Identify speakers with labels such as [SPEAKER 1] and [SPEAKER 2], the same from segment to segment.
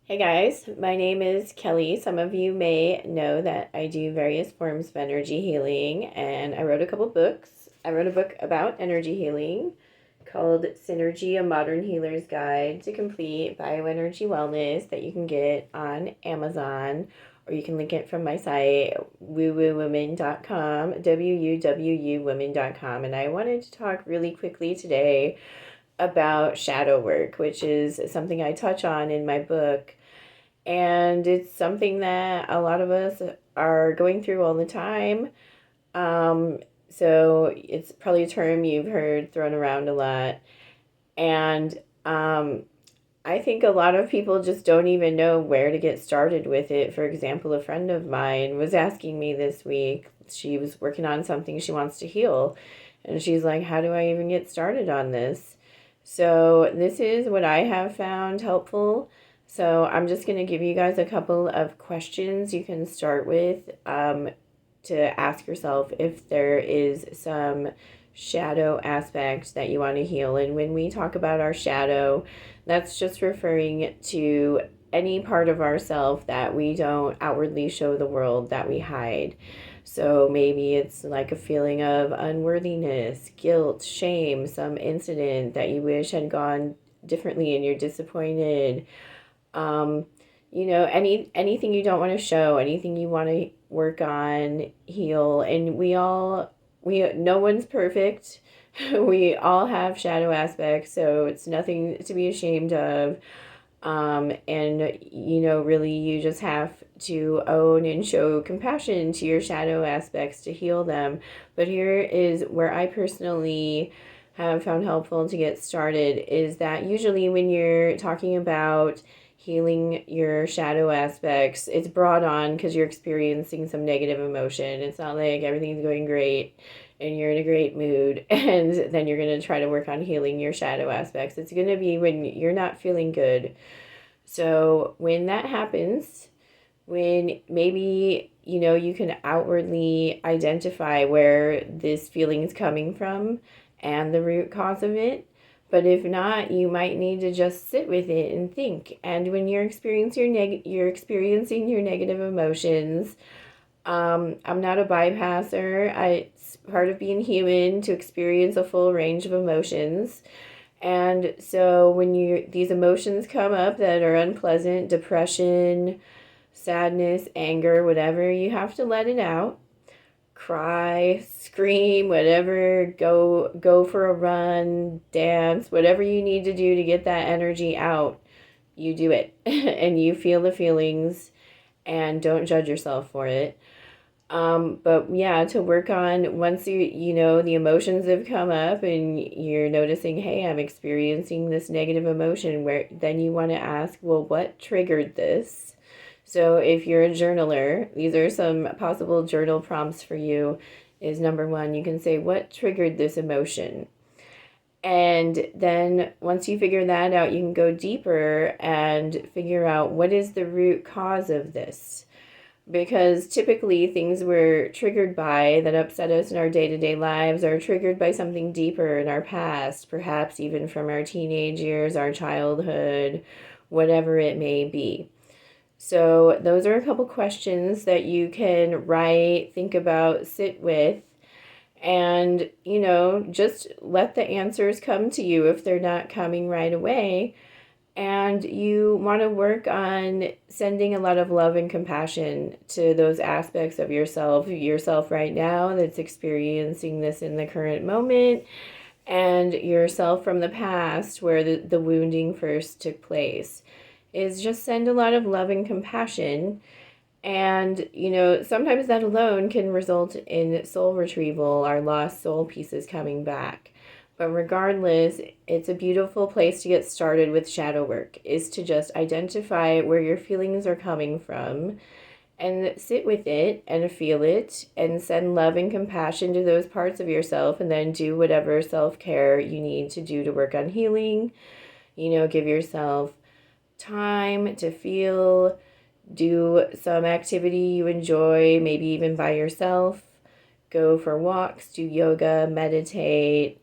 [SPEAKER 1] Hey guys, my name is Kelly. Some of you may know that I do various forms of energy healing, and I wrote a couple books. I wrote a book about energy healing called Synergy, a Modern Healer's Guide to Complete Bioenergy Wellness that you can get on Amazon, or you can link it from my site, wuwuwomen.com, wuwomen.com. And I wanted to talk really quickly today about shadow work, which is something I touch on in my book. And it's something that a lot of us are going through all the time. Um, so it's probably a term you've heard thrown around a lot. And I think a lot of people just don't even know where to get started with it. For example, a friend of mine was asking me this week, she was working on something she wants to heal. And she's like, how do I even get started on this? So, this is what I have found helpful. So, I'm just going to give you guys a couple of questions you can start with to ask yourself if there is some shadow aspect that you want to heal. And when we talk about our shadow, that's just referring to any part of ourself that we don't outwardly show the world, that we hide. So maybe it's like a feeling of unworthiness, guilt, shame, some incident that you wish had gone differently and you're disappointed. Um, anything you don't want to show, anything you want to work on, heal, and we no one's perfect. We all have shadow aspects, so it's nothing to be ashamed of. And really, you just have to own and show compassion to your shadow aspects to heal them. But here is where I personally have found helpful to get started is that usually when you're talking about healing your shadow aspects, it's brought on because you're experiencing some negative emotion. It's not like everything's going great and you're in a great mood and then you're going to try to work on healing your shadow aspects. It's going to be when you're not feeling good. So when that happens, when maybe you can outwardly identify where this feeling is coming from and the root cause of it. But if not, you might need to just sit with it and think. And when you're experiencing your negative emotions, I'm not a bypasser. It's part of being human to experience a full range of emotions. And so when these emotions come up that are unpleasant, depression, sadness, anger, whatever, you have to let it out. Cry, scream, whatever, go for a run, dance, whatever you need to do to get that energy out. You do it and you feel the feelings and don't judge yourself for it. But yeah, to work on once the emotions have come up and you're noticing, hey, I'm experiencing this negative emotion, where then you want to ask, well, what triggered this? So if you're a journaler, these are some possible journal prompts for you. Is number one, you can say, what triggered this emotion? And then once you figure that out, you can go deeper and figure out what is the root cause of this, because typically things we're triggered by that upset us in our day-to-day lives are triggered by something deeper in our past, perhaps even from our teenage years, our childhood, whatever it may be. So those are a couple questions that you can write, think about, sit with, and just let the answers come to you if they're not coming right away. And you want to work on sending a lot of love and compassion to those aspects of yourself right now that's experiencing this in the current moment, and yourself from the past where the wounding first took place. Is just send a lot of love and compassion. And, sometimes that alone can result in soul retrieval, our lost soul pieces coming back. But regardless, it's a beautiful place to get started with shadow work, is to just identify where your feelings are coming from and sit with it and feel it and send love and compassion to those parts of yourself, and then do whatever self-care you need to do to work on healing. Give yourself time to feel, do some activity you enjoy, maybe even by yourself. Go for walks, do yoga, meditate,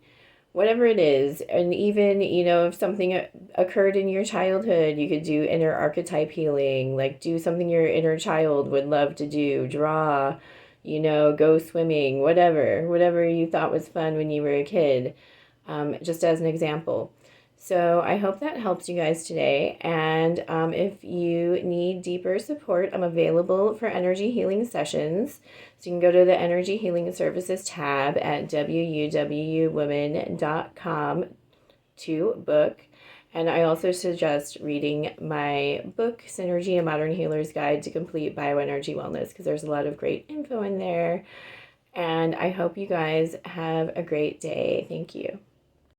[SPEAKER 1] whatever it is. And even, if something occurred in your childhood, you could do inner archetype healing, like do something your inner child would love to do, draw, go swimming, whatever you thought was fun when you were a kid, just as an example. So I hope that helps you guys today. And if you need deeper support, I'm available for energy healing sessions. So you can go to the Energy Healing Services tab at wuwomen.com to book. And I also suggest reading my book, Synergy, A Modern Healer's Guide to Complete Bioenergy Wellness, because there's a lot of great info in there. And I hope you guys have a great day. Thank you.